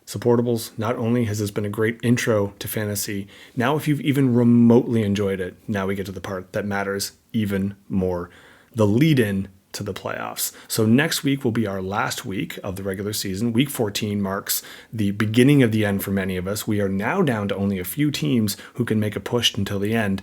Supportables, not only has this been a great intro to fantasy, now if you've even remotely enjoyed it, now we get to the part that matters even more, the lead-in to the playoffs. So next week will be our last week of the regular season. Week 14 marks the beginning of the end for many of us. We are now down to only a few teams who can make a push until the end.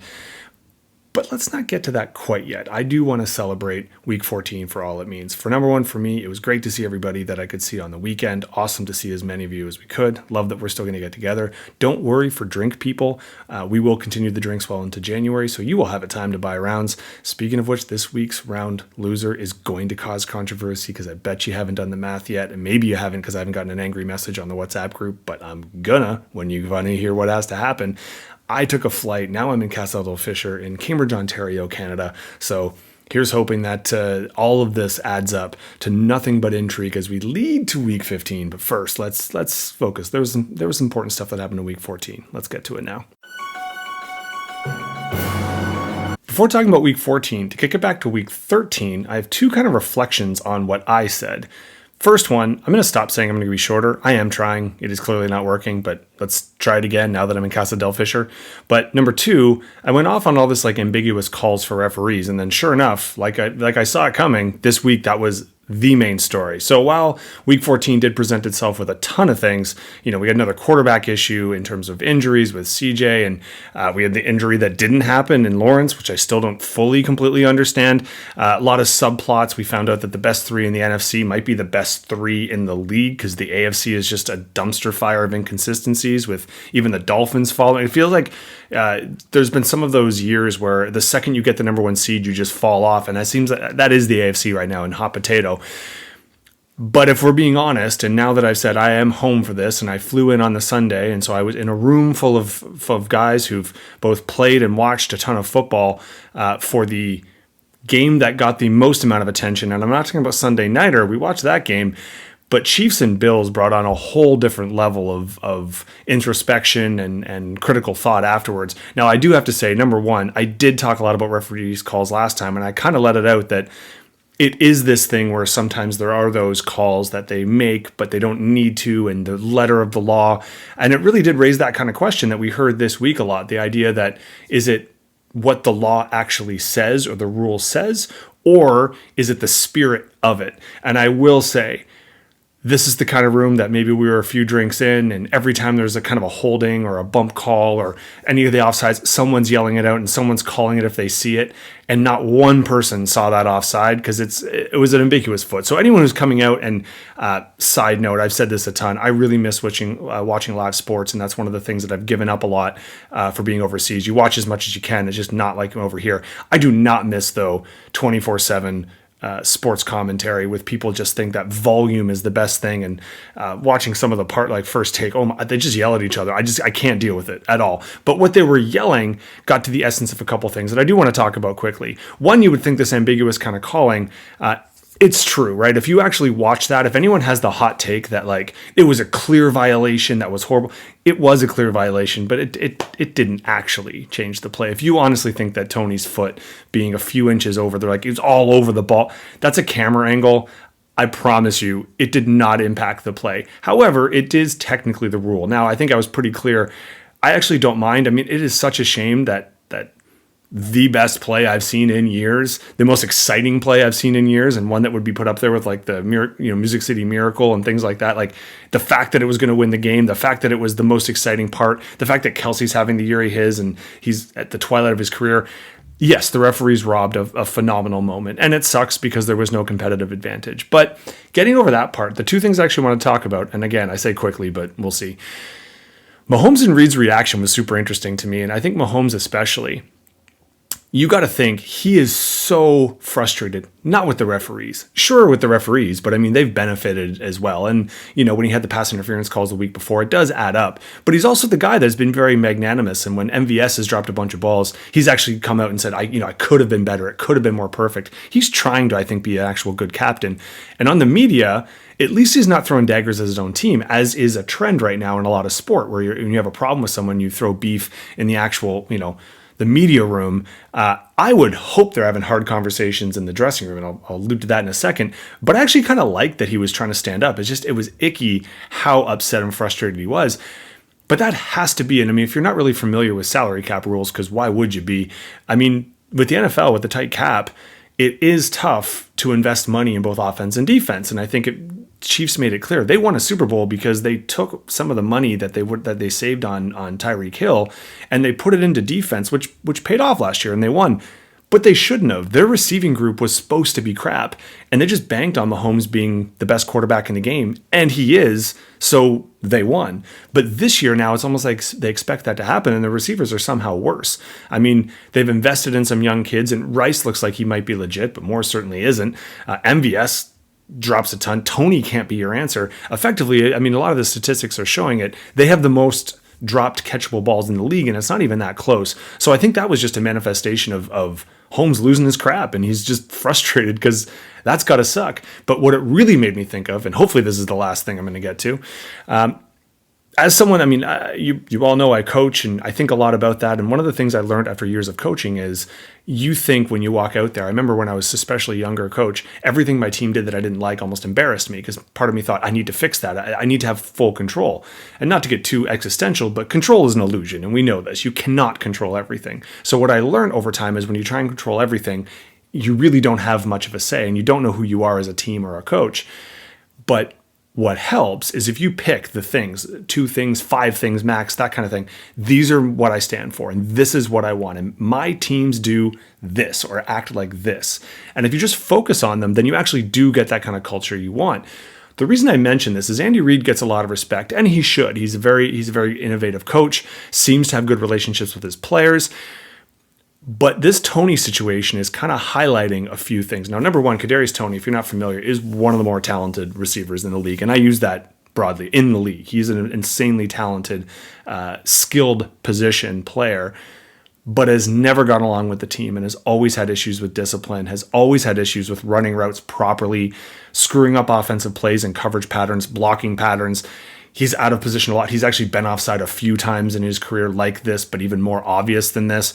But let's not get to that quite yet. I do want to celebrate week 14 for all it means. For number one, for me, it was great to see everybody that I could see on the weekend. Awesome to see as many of you as we could. Love that we're still going to get together. Don't worry for drink people. We will continue the drinks well into January, so you will have a time to buy rounds. Speaking of which, this week's round loser is going to cause controversy because I bet you haven't done the math yet, and maybe you haven't because I haven't gotten an angry message on the WhatsApp group, but I'm gonna when you want to hear what has to happen. I took a flight. Now I'm in Castle Fisher in Cambridge, Ontario, Canada. So here's hoping that all of this adds up to nothing but intrigue as we lead to week 15. But first, let's focus. There was important stuff that happened in week 14. Let's get to it now. Before talking about week 14, to kick it back to week 13, I have two kind of reflections on what I said. First one, I'm going to stop saying I'm going to be shorter. I am trying. It is clearly not working, but let's try it again now that I'm in Casa del Fisher. But number two, I went off on all this like ambiguous calls for referees, and then sure enough, like I saw it coming, this week that was the main story. So while week 14 did present itself with a ton of things, we had another quarterback issue in terms of injuries with CJ, and we had the injury that didn't happen in Lawrence, which I still don't fully completely understand. A lot of subplots. We found out that the best three in the NFC might be the best three in the league because the AFC is just a dumpster fire of inconsistencies with even the Dolphins following. It feels like there's been some of those years where the second you get the number one seed, you just fall off. And that seems like that is the AFC right now in hot potato. But if we're being honest, and now that I've said I am home for this, and I flew in on the Sunday, and so I was in a room full of guys who've both played and watched a ton of football for the game that got the most amount of attention. And I'm not talking about Sunday Nighter. We watched that game. But Chiefs and Bills brought on a whole different level of introspection and critical thought afterwards. Now, I do have to say, number one, I did talk a lot about referees' calls last time, and I kind of let it out that it is this thing where sometimes there are those calls that they make, but they don't need to, and the letter of the law. And it really did raise that kind of question that we heard this week a lot, the idea that is it what the law actually says or the rule says, or is it the spirit of it? And I will say, this is the kind of room that maybe we were a few drinks in, and every time there's a kind of a holding or a bump call or any of the offsides, someone's yelling it out and someone's calling it if they see it, and not one person saw that offside because it was an ambiguous foot. So anyone who's coming out, and side note, I've said this a ton, I really miss watching live sports, and that's one of the things that I've given up a lot for being overseas. You watch as much as you can. It's just not like over here. I do not miss, though, 24/7 sports commentary with people just think that volume is the best thing, and watching some of the part like First Take, they just yell at each other. I can't deal with it at all. But what they were yelling got to the essence of a couple things that I do want to talk about quickly. One, you would think this ambiguous kind of calling, it's true, right? If you actually watch that, if anyone has the hot take that like it was a clear violation that was horrible, it was a clear violation, but it didn't actually change the play. If you honestly think that Tony's foot being a few inches over, they're like, it's all over the ball, that's a camera angle. I promise you, it did not impact the play. However, it is technically the rule. Now, I think I was pretty clear. I actually don't mind. I mean, it is such a shame that the best play I've seen in years, the most exciting play I've seen in years, and one that would be put up there with like the Music City Miracle and things like that. Like the fact that it was going to win the game, the fact that it was the most exciting part, the fact that Kelsey's having the year he is and he's at the twilight of his career. Yes, the referees robbed a phenomenal moment, and it sucks because there was no competitive advantage. But getting over that part, the two things I actually want to talk about, and again, I say quickly, but we'll see. Mahomes and Reed's reaction was super interesting to me, and I think Mahomes especially. You got to think he is so frustrated, not with the referees, sure with the referees, but I mean, they've benefited as well. And, when he had the pass interference calls the week before, it does add up, but he's also the guy that's been very magnanimous. And when MVS has dropped a bunch of balls, he's actually come out and said, I could have been better. It could have been more perfect. He's trying to, I think, be an actual good captain. And on the media, at least he's not throwing daggers at his own team, as is a trend right now in a lot of sport where when you have a problem with someone, you throw beef in the actual, the media room, I would hope they're having hard conversations in the dressing room, and I'll allude to that in a second. But I actually kind of liked that he was trying to stand up. It was icky how upset and frustrated he was. But that has to be, and I mean, if you're not really familiar with salary cap rules, because why would you be? I mean, with the NFL, with the tight cap, it is tough to invest money in both offense and defense. And I think Chiefs made it clear they won a Super Bowl because they took some of the money that they saved on Tyreek Hill and they put it into defense, which paid off last year, and they won. But they shouldn't have. Their receiving group was supposed to be crap, and they just banked on Mahomes being the best quarterback in the game, and he is, so they won. But this year now, it's almost like they expect that to happen, and the receivers are somehow worse. I mean, they've invested in some young kids, and Rice looks like he might be legit, but Moore certainly isn't. MVS drops a ton. Tony can't be your answer. Effectively, I mean, a lot of the statistics are showing it. They have the most dropped catchable balls in the league, and it's not even that close. So I think that was just a manifestation of Holmes losing his crap, and he's just frustrated because that's got to suck. But what it really made me think of, and hopefully this is the last thing I'm going to get to, as someone, I mean, you all know I coach, and I think a lot about that. And one of the things I learned after years of coaching is you think when you walk out there, I remember when I was especially younger coach, everything my team did that I didn't like almost embarrassed me because part of me thought I need to fix that. I need to have full control. And not to get too existential, but control is an illusion. And we know this. You cannot control everything. So what I learned over time is when you try and control everything, you really don't have much of a say and you don't know who you are as a team or a coach. But what helps is if you pick the things, 2 things, 5 things max, that kind of thing. These are what I stand for, and this is what I want. And my teams do this or act like this. And if you just focus on them, then you actually do get that kind of culture you want. The reason I mention this is Andy Reid gets a lot of respect, and he should. He's a very innovative coach, seems to have good relationships with his players. But this Toney situation is kind of highlighting a few things. Now, number one, Kadarius Toney, if you're not familiar, is one of the more talented receivers in the league. And I use that broadly in the league. He's an insanely talented, skilled position player, but has never gotten along with the team and has always had issues with discipline, has always had issues with running routes properly, screwing up offensive plays and coverage patterns, blocking patterns. He's out of position a lot. He's actually been offside a few times in his career like this, but even more obvious than this.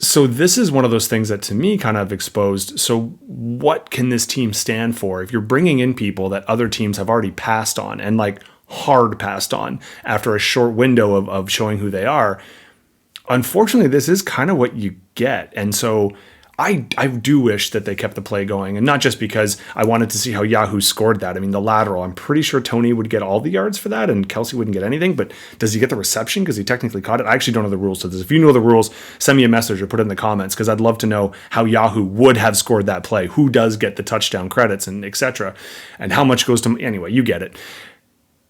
So this is one of those things that to me kind of exposed. So what can this team stand for if you're bringing in people that other teams have already passed on and like hard passed on after a short window of showing who they are? Unfortunately, this is kind of what you get. And so I do wish that they kept the play going, and not just because I wanted to see how Yahoo scored that. I mean, the lateral, I'm pretty sure Toney would get all the yards for that and Kelsey wouldn't get anything, but does he get the reception because he technically caught it? I actually don't know the rules to this. If you know the rules, send me a message or put it in the comments because I'd love to know how Yahoo would have scored that play, who does get the touchdown credits and etc. and how much goes to, anyway, you get it.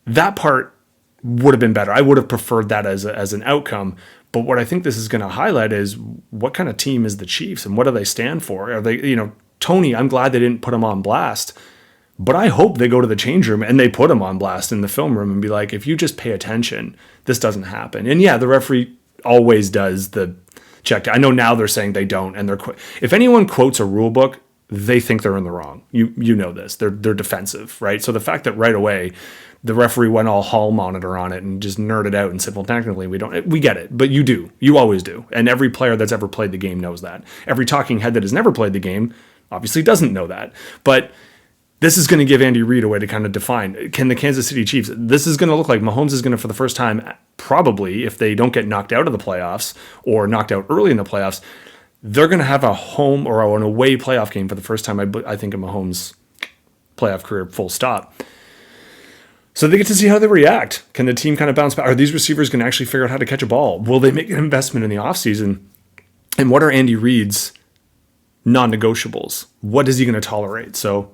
That part would have been better. I would have preferred that as an outcome. But what I think this is going to highlight is what kind of team is the Chiefs and what do they stand for? Are they, Toney, I'm glad they didn't put him on blast, but I hope they go to the change room and they put him on blast in the film room and be like, if you just pay attention, this doesn't happen. And yeah, the referee always does the check. I know now they're saying they don't. And if anyone quotes a rule book, they think they're in the wrong. You know this. They're defensive, right? So the fact that right away the referee went all hall monitor on it and just nerded out and said, well, technically we get it, but you do. You always do. And every player that's ever played the game knows that. Every talking head that has never played the game obviously doesn't know that. But this is going to give Andy Reid a way to kind of define, can the Kansas City Chiefs, this is going to look like Mahomes is going to, for the first time, probably, if they don't get knocked out of the playoffs or knocked out early in the playoffs, they're going to have a home or an away playoff game for the first time, I think, in Mahomes' playoff career, full stop. So they get to see how they react. Can the team kind of bounce back? Are these receivers going to actually figure out how to catch a ball? Will they make an investment in the offseason? And what are Andy Reid's non-negotiables? What is he going to tolerate? So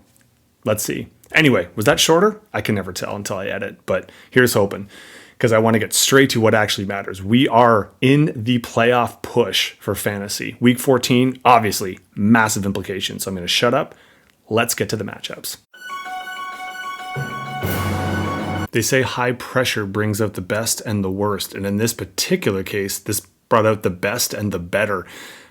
let's see. Anyway, was that shorter? I can never tell until I edit, but here's hoping, because I want to get straight to what actually matters. We are in the playoff push for fantasy. Week 14, obviously, massive implications. So I'm going to shut up. Let's get to the matchups. They say high pressure brings out the best and the worst. And in this particular case, this brought out the best and the better.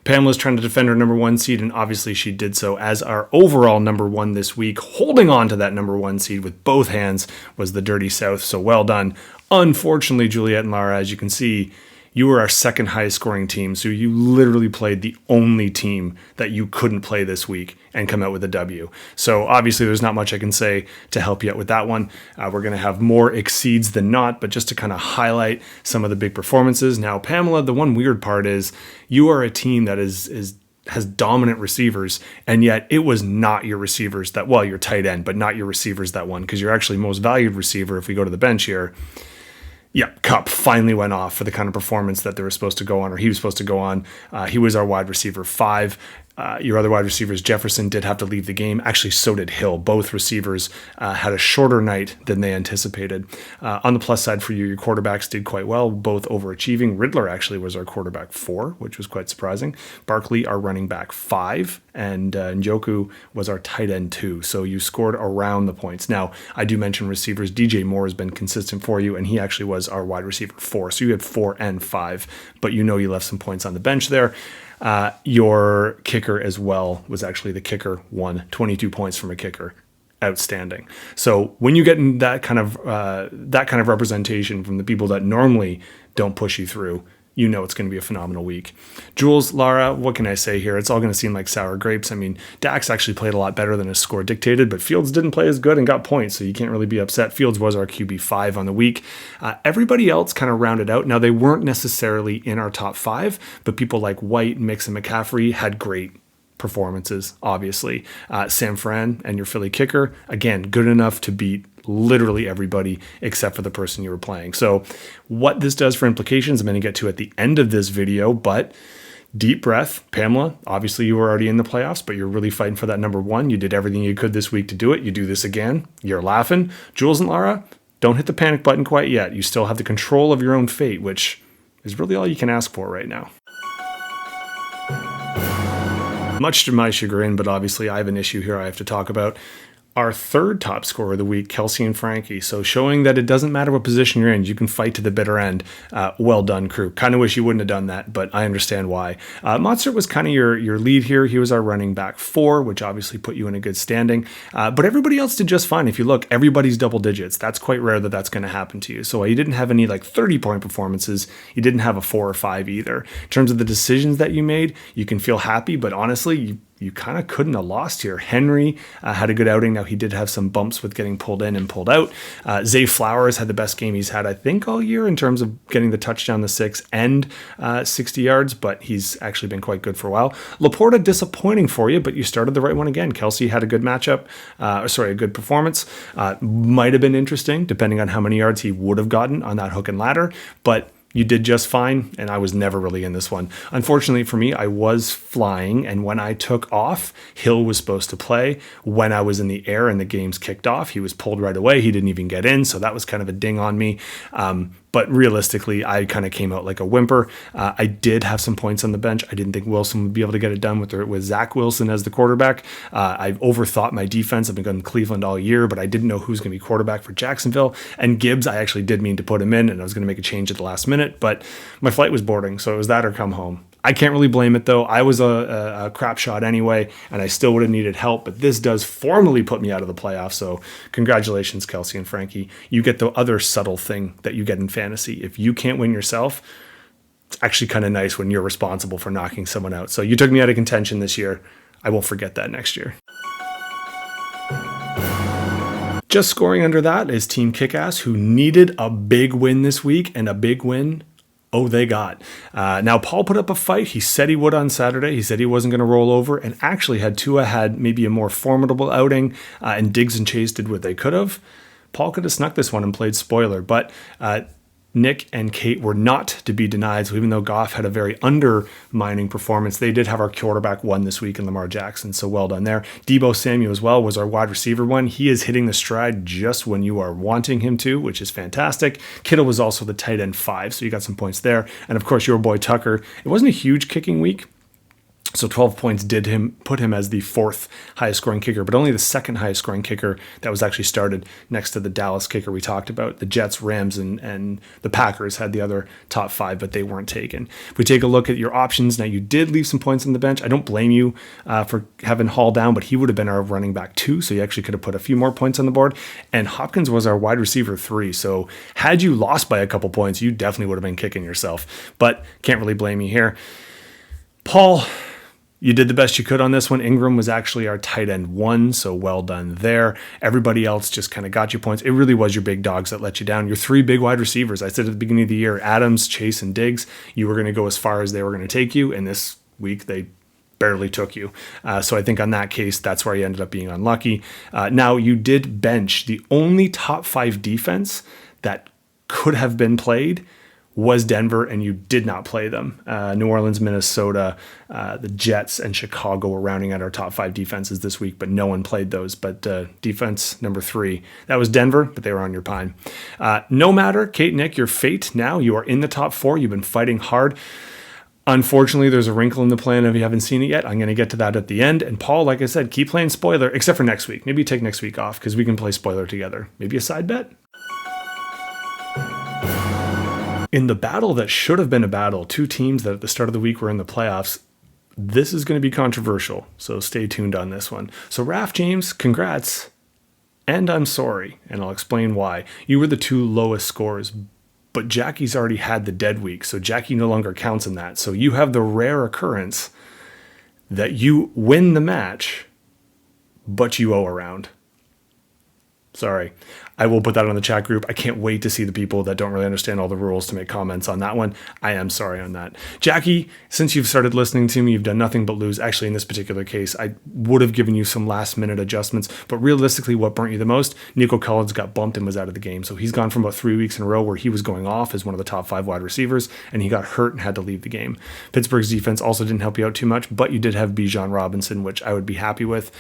Pamela's trying to defend her number 1 seed, and obviously she did so as our overall number 1 this week. Holding on to that number 1 seed with both hands was the Dirty South, so well done. Unfortunately, Juliet and Lara, as you can see, You were our second highest scoring team, so you literally played the only team that you couldn't play this week and come out with a W. So obviously there's not much I can say to help you out with that one. We're going to have more exceeds than not, but just to kind of highlight some of the big performances. Now, Pamela, the one weird part is you are a team that has dominant receivers, and yet it was not your receivers that, well, your tight end, but not your receivers that won, because you're actually most valued receiver if we go to the bench here. Yeah, Cup finally went off for the kind of performance that they were supposed to go on, or he was supposed to go on. He was our wide receiver 5. Your other wide receivers, Jefferson, did have to leave the game. Actually, so did Hill. Both receivers had a shorter night than they anticipated. On the plus side for you, your quarterbacks did quite well, both overachieving. Riddler actually was our quarterback 4, which was quite surprising. Barkley, our running back 5, and Njoku was our tight end 2. So you scored around the points. Now, I do mention receivers. DJ Moore has been consistent for you, and he actually was our wide receiver 4. So you had 4 and 5, but you left some points on the bench there. Your kicker as well was actually the kicker 1, 22 points from a kicker. Outstanding. So when you get in that kind of representation from the people that normally don't push you through, it's going to be a phenomenal week. Jules, Lara, what can I say here? It's all going to seem like sour grapes. I mean, Dax actually played a lot better than his score dictated, but Fields didn't play as good and got points, so you can't really be upset. Fields was our QB5 on the week. Everybody else kind of rounded out. Now, they weren't necessarily in our top 5, but people like White, Mix, and McCaffrey had great performances, obviously. Sam Fran and your Philly kicker, again, good enough to beat literally everybody except for the person you were playing. So what this does for implications, I'm going to get to at the end of this video, but deep breath. Pamela, obviously you were already in the playoffs, but you're really fighting for that number 1. You did everything you could this week to do it. You do this again. You're laughing. Jules and Lara, don't hit the panic button quite yet. You still have the control of your own fate, which is really all you can ask for right now. Much to my chagrin, but obviously I have an issue here I have to talk about. Our third top scorer of the week, Kelsey and Frankie. So showing that it doesn't matter what position you're in, you can fight to the bitter end. Well done, crew. Kind of wish you wouldn't have done that, but I understand why. Mozart was kind of your lead here. He was our running back 4, which obviously put you in a good standing. But everybody else did just fine. If you look, everybody's double digits. That's quite rare that that's going to happen to you. So you didn't have any 30-point performances. You didn't have a 4 or 5 either. In terms of the decisions that you made, you can feel happy, but honestly, you kind of couldn't have lost here. Henry had a good outing. Now, he did have some bumps with getting pulled in and pulled out. Zay Flowers had the best game he's had, I think, all year in terms of getting the touchdown, the 6 and 60 yards, but he's actually been quite good for a while. Laporta, disappointing for you, but you started the right one again. Kelsey had a good matchup, a good performance. Might have been interesting, depending on how many yards he would have gotten on that hook and ladder, but you did just fine, and I was never really in this one. Unfortunately for me, I was flying, and when I took off, Hill was supposed to play. When I was in the air and the games kicked off, he was pulled right away. He didn't even get in, so that was kind of a ding on me. But realistically, I kind of came out like a whimper. I did have some points on the bench. I didn't think Wilson would be able to get it done with Zach Wilson as the quarterback. I've overthought my defense. I've been going to Cleveland all year, but I didn't know who's going to be quarterback for Jacksonville. And Gibbs, I actually did mean to put him in, and I was going to make a change at the last minute, but my flight was boarding, so it was that or come home. I can't really blame it, though. I was a crap shot anyway, and I still would have needed help, but this does formally put me out of the playoffs, so congratulations, Kelsey and Frankie. You get the other subtle thing that you get in fantasy. If you can't win yourself, it's actually kind of nice when you're responsible for knocking someone out. So you took me out of contention this year. I won't forget that next year. Just scoring under that is Team Kickass, who needed a big win this week, and a big win they got. Now, Paul put up a fight. He said he would on Saturday. He said he wasn't going to roll over, and actually had Tua had maybe a more formidable outing, and Diggs and Chase did what they could have. Paul could have snuck this one and played spoiler, but Nick and Kate were not to be denied. So even though Goff had a very undermining performance, they did have our quarterback 1 this week in Lamar Jackson. So well done there. Deebo Samuel as well was our wide receiver 1. He is hitting the stride just when you are wanting him to, which is fantastic. Kittle was also the tight end 5. So you got some points there. And of course, your boy Tucker. It wasn't a huge kicking week, So 12 points put him as the fourth highest scoring kicker, but only the second highest scoring kicker that was actually started next to the Dallas kicker we talked about. The Jets, Rams, and the Packers had the other top five, but they weren't taken. If we take a look at your options, now you did leave some points on the bench. I don't blame you for having Hall down, but he would have been our running back 2, so you actually could have put a few more points on the board. And Hopkins was our wide receiver 3, so had you lost by a couple points, you definitely would have been kicking yourself, but can't really blame you here. Paul, you did the best you could on this one. Ingram was actually our tight end 1, so well done there. Everybody else just kind of got you points. It really was your big dogs that let you down. Your 3 big wide receivers. I said at the beginning of the year, Adams, Chase, and Diggs, you were going to go as far as they were going to take you, and this week they barely took you. So I think on that case, that's where you ended up being unlucky. Now, you did bench. The only top 5 defense that could have been played was Denver, and you did not play them. New Orleans, Minnesota, the Jets, and Chicago were rounding out our top 5 defenses this week, but no one played those. But defense number 3, that was Denver, but they were on your pine. No matter, Kate, Nick, your fate now, you are in the top 4. You've been fighting hard. Unfortunately, there's a wrinkle in the plan if you haven't seen it yet. I'm going to get to that at the end. And Paul, like I said, keep playing spoiler, except for next week. Maybe take next week off because we can play spoiler together. Maybe a side bet. In the battle that should have been a battle, 2 teams that at the start of the week were in the playoffs, this is going to be controversial, so stay tuned on this one. So Raph James, congrats, and I'm sorry, and I'll explain why. You were the 2 lowest scores, but Jackie's already had the dead week, so Jackie no longer counts in that. So you have the rare occurrence that you win the match, but you owe a round. Sorry. I will put that on the chat group. I can't wait to see the people that don't really understand all the rules to make comments on that one. I am sorry on that. Jackie, since you've started listening to me, you've done nothing but lose. Actually, in this particular case, I would have given you some last minute adjustments, but realistically, what burnt you the most? Nico Collins got bumped and was out of the game. So he's gone from about 3 weeks in a row where he was going off as one of the top 5 wide receivers, and he got hurt and had to leave the game. Pittsburgh's defense also didn't help you out too much, but you did have Bijan Robinson, which I would be happy with.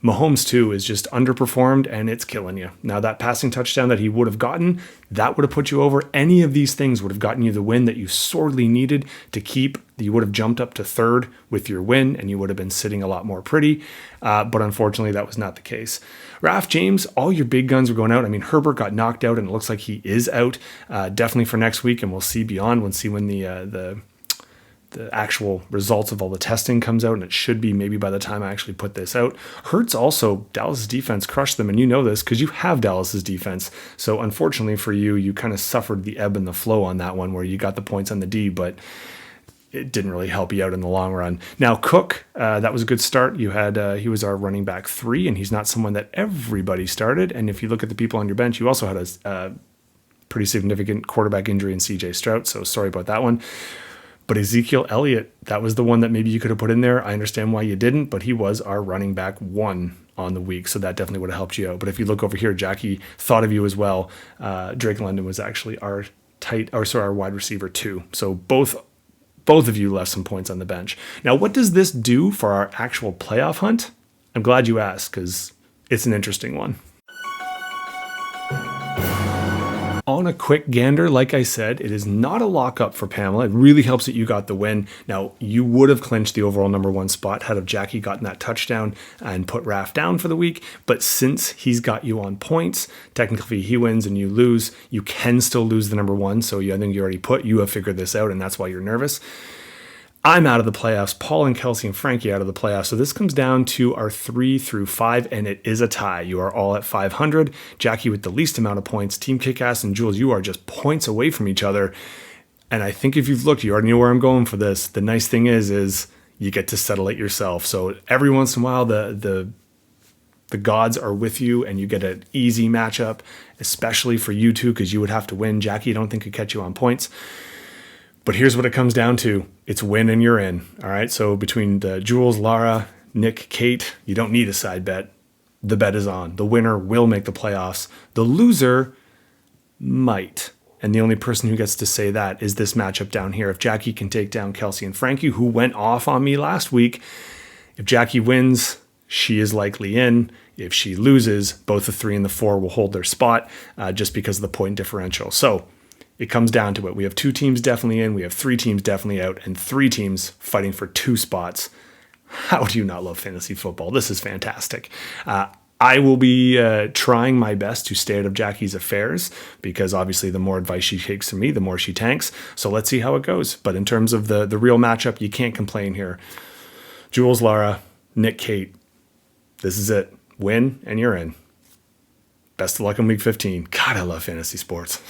Mahomes, too, is just underperformed, and it's killing you. Now, that passing touchdown that he would have gotten, that would have put you over. Any of these things would have gotten you the win that you sorely needed to keep. You would have jumped up to 3rd with your win, and you would have been sitting a lot more pretty. But unfortunately, that was not the case. Raph James, all your big guns were going out. I mean, Herbert got knocked out, and it looks like he is out. Definitely for next week, and we'll see beyond. We'll see when the actual results of all the testing comes out, and it should be maybe by the time I actually put this out. Hurts also, Dallas' defense crushed them, and you know this because you have Dallas' defense. So unfortunately for you, you kind of suffered the ebb and the flow on that one where you got the points on the D, but it didn't really help you out in the long run. Now, Cook, that was a good start. You had he was our running back 3, and he's not someone that everybody started. And if you look at the people on your bench, you also had a pretty significant quarterback injury in C.J. Stroud, so sorry about that one. But Ezekiel Elliott, that was the one that maybe you could have put in there. I understand why you didn't, but he was our running back 1 on the week, so that definitely would have helped you out. But if you look over here, Jackie thought of you as well. Drake London was actually our wide receiver 2. So both of you left some points on the bench. Now, what does this do for our actual playoff hunt? I'm glad you asked because it's an interesting one. On a quick gander, like I said, it is not a lockup for Pamela. It really helps that you got the win. Now, you would have clinched the overall number 1 spot had Jackie gotten that touchdown and put Raph down for the week. But since he's got you on points, technically he wins and you lose. You can still lose the number 1. So I think you have figured this out, and that's why you're nervous. I'm out of the playoffs. Paul and Kelsey and Frankie out of the playoffs. So this comes down to our 3 through 5, and it is a tie. You are all at 500. Jackie with the least amount of points. Team Kickass and Jules, you are just points away from each other. And I think if you've looked, you already know where I'm going for this. The nice thing is you get to settle it yourself. So every once in a while, the gods are with you, and you get an easy matchup, especially for you two, because you would have to win. Jackie, I don't think could catch you on points. But here's what it comes down to. It's win and you're in. All right. So between Jules, Lara, Nick, Kate, you don't need a side bet. The bet is on. The winner will make the playoffs. The loser might. And the only person who gets to say that is this matchup down here. If Jackie can take down Kelsey and Frankie, who went off on me last week, if Jackie wins, she is likely in. If she loses, both the 3 and the 4 will hold their spot just because of the point differential. So it comes down to it. We have 2 teams definitely in, we have 3 teams definitely out, and 3 teams fighting for 2 spots How do you not love fantasy football? This is fantastic. I will be trying my best to stay out of Jackie's affairs because obviously the more advice she takes from me, the more she tanks. So let's see how it goes. But in terms of the real matchup, you can't complain here. Jules, Lara, Nick, Kate, this is it. Win and you're in. Best of luck in week 15. God, I love fantasy sports.